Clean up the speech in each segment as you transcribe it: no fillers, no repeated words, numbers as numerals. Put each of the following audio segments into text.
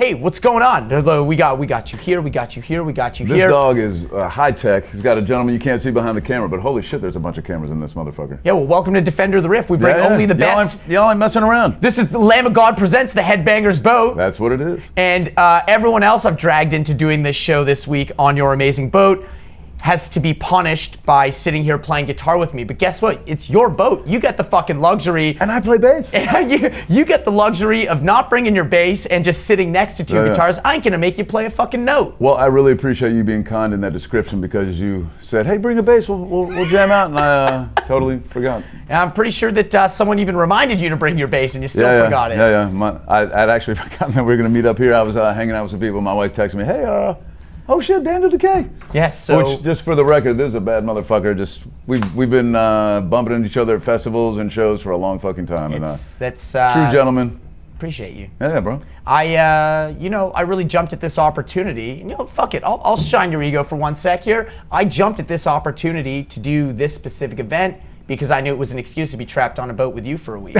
hey, what's going on? We got you here, we got you here, we got you here. This dog is high tech. He's got a gentleman you can't see behind the camera, but holy shit, there's a bunch of cameras in this motherfucker. Yeah, well, welcome to Defender the Riff. We bring only the best. Y'all ain't messing around. This is the Lamb of God presents the Headbangers Boat. That's what it is. And everyone else I've dragged into doing this show this week on Your Amazing Boat has to be punished by sitting here playing guitar with me. But guess what? It's your boat. You get the fucking luxury. And I play bass. you get the luxury of not bringing your bass and just sitting next to two guitars. I ain't gonna make you play a fucking note. Well, I really appreciate you being kind in that description because you said, hey, bring a bass, we'll jam out, and I totally forgot. And I'm pretty sure that someone even reminded you to bring your bass and you still forgot it. I'd actually forgotten that we were gonna meet up here. I was hanging out with some people. My wife texted me, hey, oh shit, Daniel Dekay. Yes, so... Which, just for the record, this is a bad motherfucker. Just, we've been bumping into each other at festivals and shows for a long fucking time. That's true gentleman. Appreciate you. Yeah, bro. I really jumped at this opportunity. Fuck it, I'll shine your ego for 1 sec here. I jumped at this opportunity to do this specific event because I knew it was an excuse to be trapped on a boat with you for a week.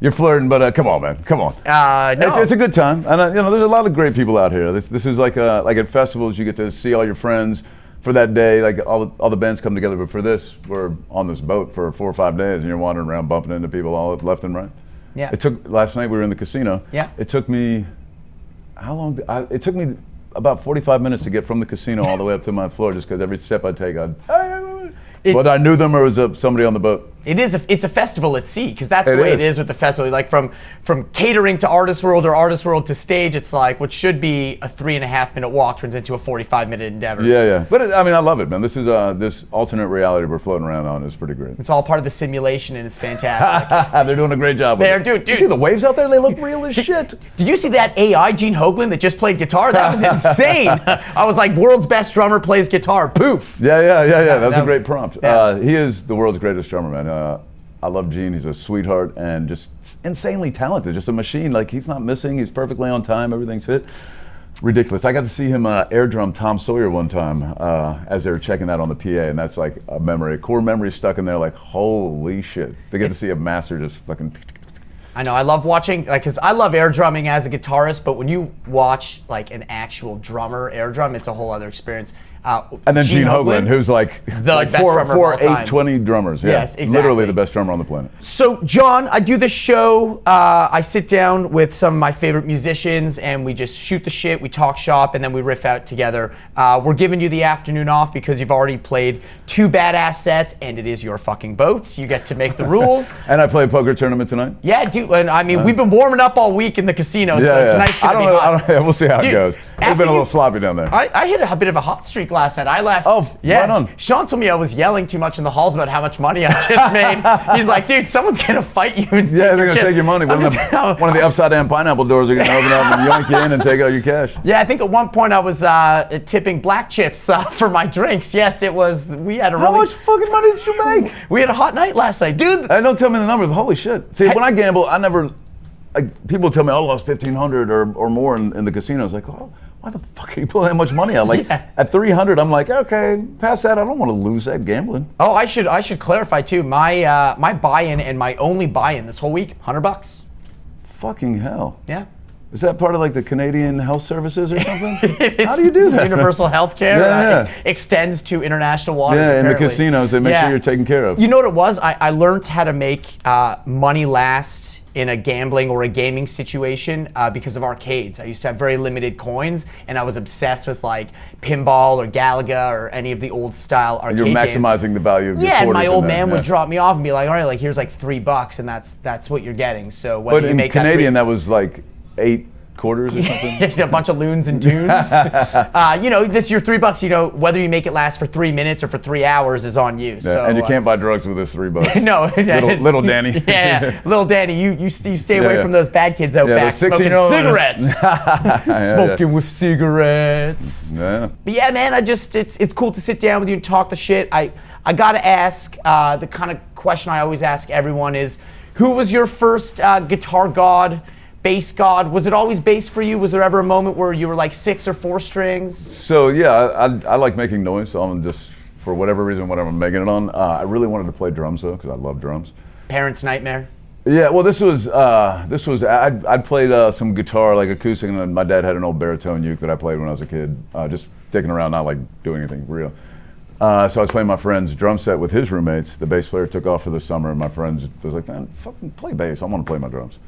You're flirting, but come on, man, come on. No. It's a good time, and there's a lot of great people out here. This is like at festivals, you get to see all your friends for that day. Like all the bands come together, but for this, we're on this boat for 4 or 5 days, and you're wandering around bumping into people all left and right. Yeah. Last night we were in the casino. Yeah. It took me, how long? It took me about 45 minutes to get from the casino all the way up to my floor, just because every step I take, whether I knew them or was somebody on the boat. It's a festival at sea, because that's the way it is with the festival. Like from catering to Artist World or Artist World to stage, it's like what should be a 3.5 minute walk turns into a 45-minute endeavor. Yeah. But I love it, man. This is this alternate reality we're floating around on is pretty great. It's all part of the simulation, and it's fantastic. They're doing a great job. Dude. You see the waves out there? They look real as shit. Did you see that AI Gene Hoglan that just played guitar? That was insane. I was like, world's best drummer plays guitar. Poof. Yeah. That's a great prompt. Yeah. He is the world's greatest drummer, man. I love Gene. He's a sweetheart and just insanely talented. Just a machine. Like, he's not missing. He's perfectly on time. Everything's hit. Ridiculous. I got to see him air drum Tom Sawyer one time as they were checking that on the PA, and that's like a core memory stuck in there. Like, holy shit. They get to see a master just fucking. I know. I love watching, because I love air drumming as a guitarist, but when you watch like an actual drummer air drum, it's a whole other experience. And then Gene Hoglan, who's like the best drummer of all time. 820 drummers. Yeah. Yes, exactly. Literally the best drummer on the planet. So, John, I do this show. I sit down with some of my favorite musicians, and we just shoot the shit. We talk shop, and then we riff out together. We're giving you the afternoon off because you've already played 2 badass sets, and it is your fucking boat. You get to make the rules. And I play a poker tournament tonight. Yeah, dude. And we've been warming up all week in the casino, so tonight's gonna be hot. We'll see how it goes. We've been a little sloppy down there. I hit a bit of a hot streak last night. I left. Oh, right on. Sean told me I was yelling too much in the halls about how much money I just made. He's like, dude, someone's gonna fight you and they're gonna take your money. One of the upside down pineapple doors are gonna open up and yank you in and take all your cash. Yeah, I think at one point I was tipping black chips for my drinks. Yes, it was. We had a How much fucking money did you make? We had a hot night last night, dude. Don't tell me the number. Holy shit. See, when I gamble, I never. People tell me I lost $1,500 or more in the casinos. Like, oh, why the fuck are you pulling that much money out? Like at 300, I'm like, okay, past that, I don't want to lose that gambling. Oh, I should clarify too. My buy-in and my only buy-in this whole week, $100. Fucking hell. Yeah. Is that part of like the Canadian Health Services or something? How do you do that? Universal health care extends to international waters. Yeah, apparently. In the casinos, they make sure you're taken care of. You know what it was? I learned how to make money last in a gambling or a gaming situation because of arcades. I used to have very limited coins, and I was obsessed with like pinball or Galaga or any of the old style arcade games. You're maximizing games. The value of your quarters. Yeah, and my old man would drop me off and be like, all right, like here's like $3, and that's what you're getting. So whether but you in make Canadian, that was like 8 quarters or something? It's a bunch of loons and tunes. This your $3. Whether you make it last for 3 minutes or for 3 hours is on you. Yeah, so, and you can't buy drugs with this $3. No, little Danny. Yeah, little Danny, you stay away from those bad kids out back smoking cigarettes. Smoking with cigarettes. Yeah. But yeah, man, it's cool to sit down with you and talk the shit. I gotta ask the kind of question I always ask everyone is, who was your first guitar god? Bass god? Was it always bass for you? Was there ever a moment where you were like 6 or 4 strings? So yeah, I like making noise, so I'm just, for whatever reason, whatever I'm making it on. I really wanted to play drums though, because I love drums. Parents' nightmare? Yeah, well, this was I'd played some guitar, like acoustic, and then my dad had an old baritone uke that I played when I was a kid, just dicking around, not like doing anything real. So I was playing my friend's drum set with his roommates. The bass player took off for the summer, and my friend was like, "Man, fucking play bass. I want to play my drums."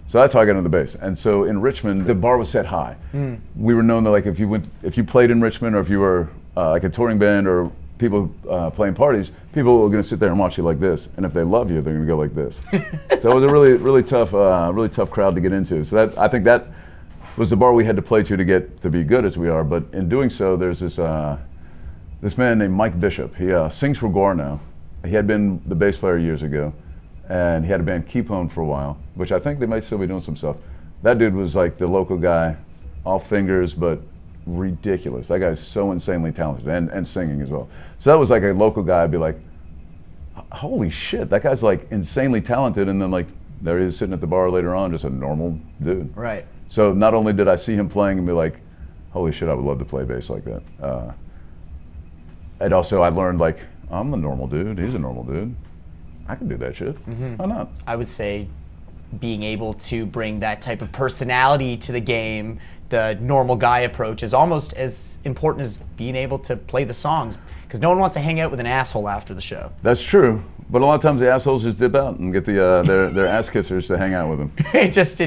So that's how I got into the bass. And so in Richmond, the bar was set high. We were known that like if you played in Richmond, or if you were like a touring band or people playing parties, people were going to sit there and watch you like this, and if they love you, they're going to go like this. So it was a really tough crowd to get into. So I think that was the bar we had to play to get to be good as we are. But in doing so, there's this man named Mike Bishop. He sings for Gore now. He had been the bass player years ago, and he had a band Keep On for a while, which I think they might still be doing some stuff. That dude was like the local guy, all fingers, but ridiculous. That guy's so insanely talented, and singing as well. So that was like a local guy. I'd be like, holy shit, that guy's like insanely talented. And then like there he is sitting at the bar later on, just a normal dude. Right. So not only did I see him playing and be like, holy shit, I would love to play bass like that. And also I learned like, I'm a normal dude, he's a normal dude. I can do that shit. Why not? I would say being able to bring that type of personality to the game, the normal guy approach, is almost as important as being able to play the songs, because no one wants to hang out with an asshole after the show. That's true, but a lot of times the assholes just dip out and get their ass kissers to hang out with them. it just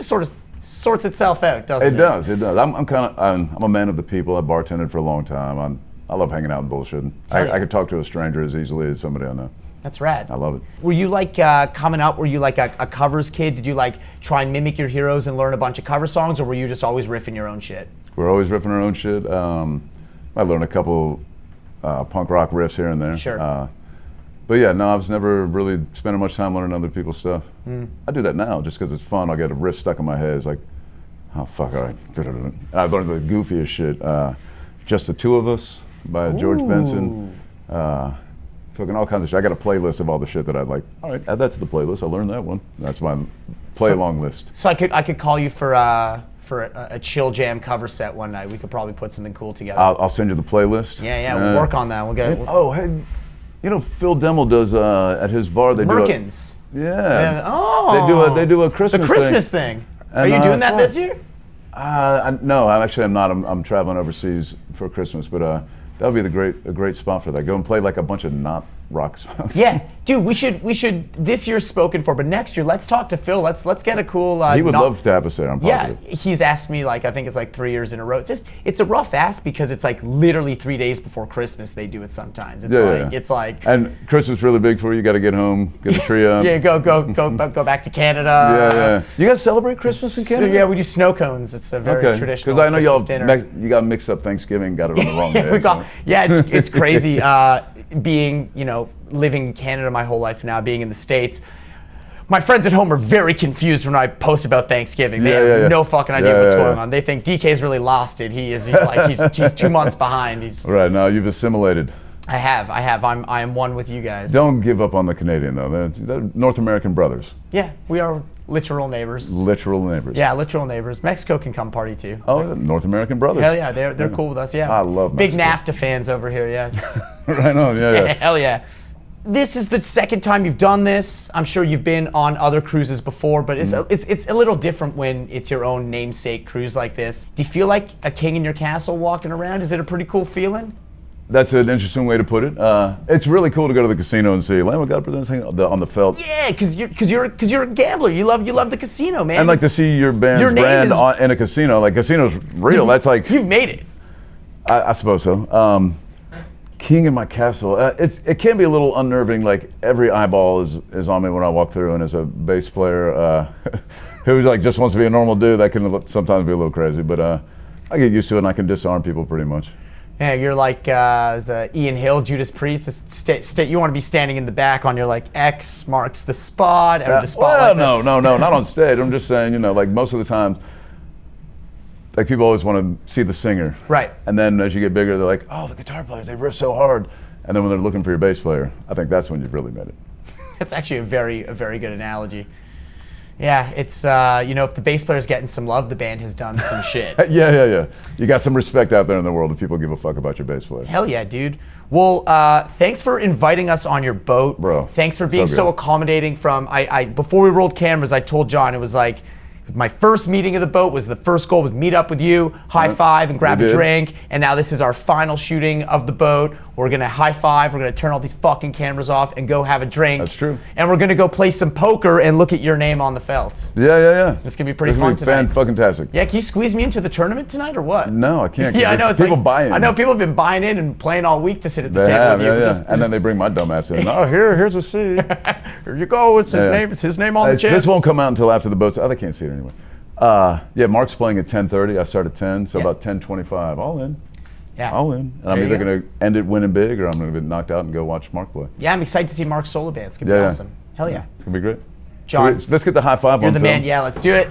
sort of sorts itself out, doesn't it? It does. I'm a man of the people. I bartended for a long time. I love hanging out and bullshitting. I could talk to a stranger as easily as somebody I know. That's rad. I love it. Were you like coming up? Were you like a covers kid? Did you like try and mimic your heroes and learn a bunch of cover songs, or were you just always riffing your own shit? We're always riffing our own shit. I learned a couple punk rock riffs here and there. Sure. But yeah, no, I was never really spending much time learning other people's stuff. I do that now just because it's fun. I'll get a riff stuck in my head. It's like, oh fuck, all right. And I've learned the goofiest shit. Just the Two of Us by George Benson. Fucking all kinds of shit. I got a playlist of all the shit that I'd like. All right, add that to the playlist. I learned that one. That's my play-along list. So I could call you for a chill jam cover set one night. We could probably put something cool together. I'll send you the playlist. Yeah, we'll work on that. We'll get. Hey, you know Phil Demmel does at his bar. They Merkins. They do a Christmas. The Christmas thing. Are you doing that this year? No, I'm not. I'm traveling overseas for Christmas, but that would be a great spot for that. Go and play like a bunch of not rock songs. Yeah, dude, we should. This year's spoken for, but next year, let's talk to Phil. Let's get a cool. He would love to have us there. I'm positive. Yeah, he's asked me like I think it's like 3 years in a row. It's a rough ask because it's like literally 3 days before Christmas they do it sometimes. It's like. And Christmas really big for you. You got to get home, get the tree up. Yeah, go back to Canada. Yeah. You guys celebrate Christmas in Canada? So, yeah, we do snow cones. It's a very traditional. Because I know Christmas dinner. you got mixed up Thanksgiving, got it on the wrong day. It's crazy. Being, living in Canada my whole life now, being in the States, my friends at home are very confused when I post about Thanksgiving. They have no fucking idea what's going on. They think DK's really lost it. He's 2 months behind. Right, now you've assimilated. I have. I am one with you guys. Don't give up on the Canadian though. They're North American brothers. Yeah, we are literal neighbors. Literal neighbors. Yeah, literal neighbors. Mexico can come party too. Oh, North American brothers. Hell yeah, they're cool with us. Yeah. I love Mexico. Big Mexico. NAFTA fans over here. Yes. Right on. Yeah. Hell yeah. This is the second time you've done this. I'm sure you've been on other cruises before, but it's a little different when it's your own namesake cruise like this. Do you feel like a king in your castle walking around? Is it a pretty cool feeling? That's an interesting way to put it. It's really cool to go to the casino and see Lamb of God presents on the felt. Yeah, because you're a gambler. You love the casino, man. And like to see your band's brand in a casino. Like casino's real. That's like you've made it. I suppose so. King in my castle. It can be a little unnerving. Like every eyeball is on me when I walk through, and as a bass player who like just wants to be a normal dude, that can sometimes be a little crazy. But I get used to it, and I can disarm people pretty much. Yeah, you're like Ian Hill, Judas Priest. You want to be standing in the back on your like X marks the spot. Or the spot well, no, not on stage. I'm just saying, like most of the times, like people always want to see the singer. Right. And then as you get bigger, they're like, oh, the guitar players, they riff so hard. And then when they're looking for your bass player, I think that's when you've really made it. That's actually a very good analogy. Yeah, it's you know, if the bass player's getting some love, the band has done some shit. Yeah. You got some respect out there in the world if people give a fuck about your bass player. Hell yeah, dude. Well, thanks for inviting us on your boat. Bro. Thanks for being So so good. accommodating from, before we rolled cameras, I told John, it was like, my first meeting of the boat was the first goal was meet up with you, high five and grab We a did. drink, and now this is our final shooting of the boat. We're gonna high five, we're gonna turn all these fucking cameras off and go have a drink. That's true. And we're gonna go play some poker and look at your name on the felt. Yeah. It's gonna be pretty This fun will be tonight. Fantastic. Yeah, can you squeeze me into the tournament tonight or what? No, I can't. 'Cause Yeah, I know. It's people like, buy in. I know people have been buying in and playing all week to sit at the They table have, with you. yeah. And then they bring my dumb ass in. Oh, here's a C. Here you go. It's his Yeah. name. It's his name on the chips. This won't come out until after the boats. Oh, they can't see it anyway. Yeah, Mark's playing at 10:30. I start at 10, so Yeah. about 10:25. All in. Yeah. All in. And I'm There you either go. going to end it winning big or I'm going to get knocked out and go watch Mark play. Yeah, I'm excited to see Mark's solo band. It's gonna be Yeah. awesome. Hell yeah. It's going to be great. John, So let's get the high five you're on the film. man. Yeah, let's do it.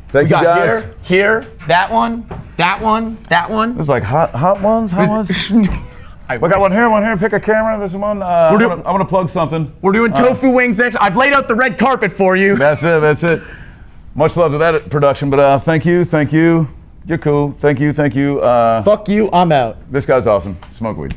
Thank We you, got guys. here, that one, that one, that one. It's like hot ones. We got one here. Pick a camera. This one. I'm going to plug something. We're doing tofu wings next. I've laid out the red carpet for you. That's it. Much love to that production, but thank you. You're cool. Thank you. Fuck you, I'm out. This guy's awesome. Smoke weed.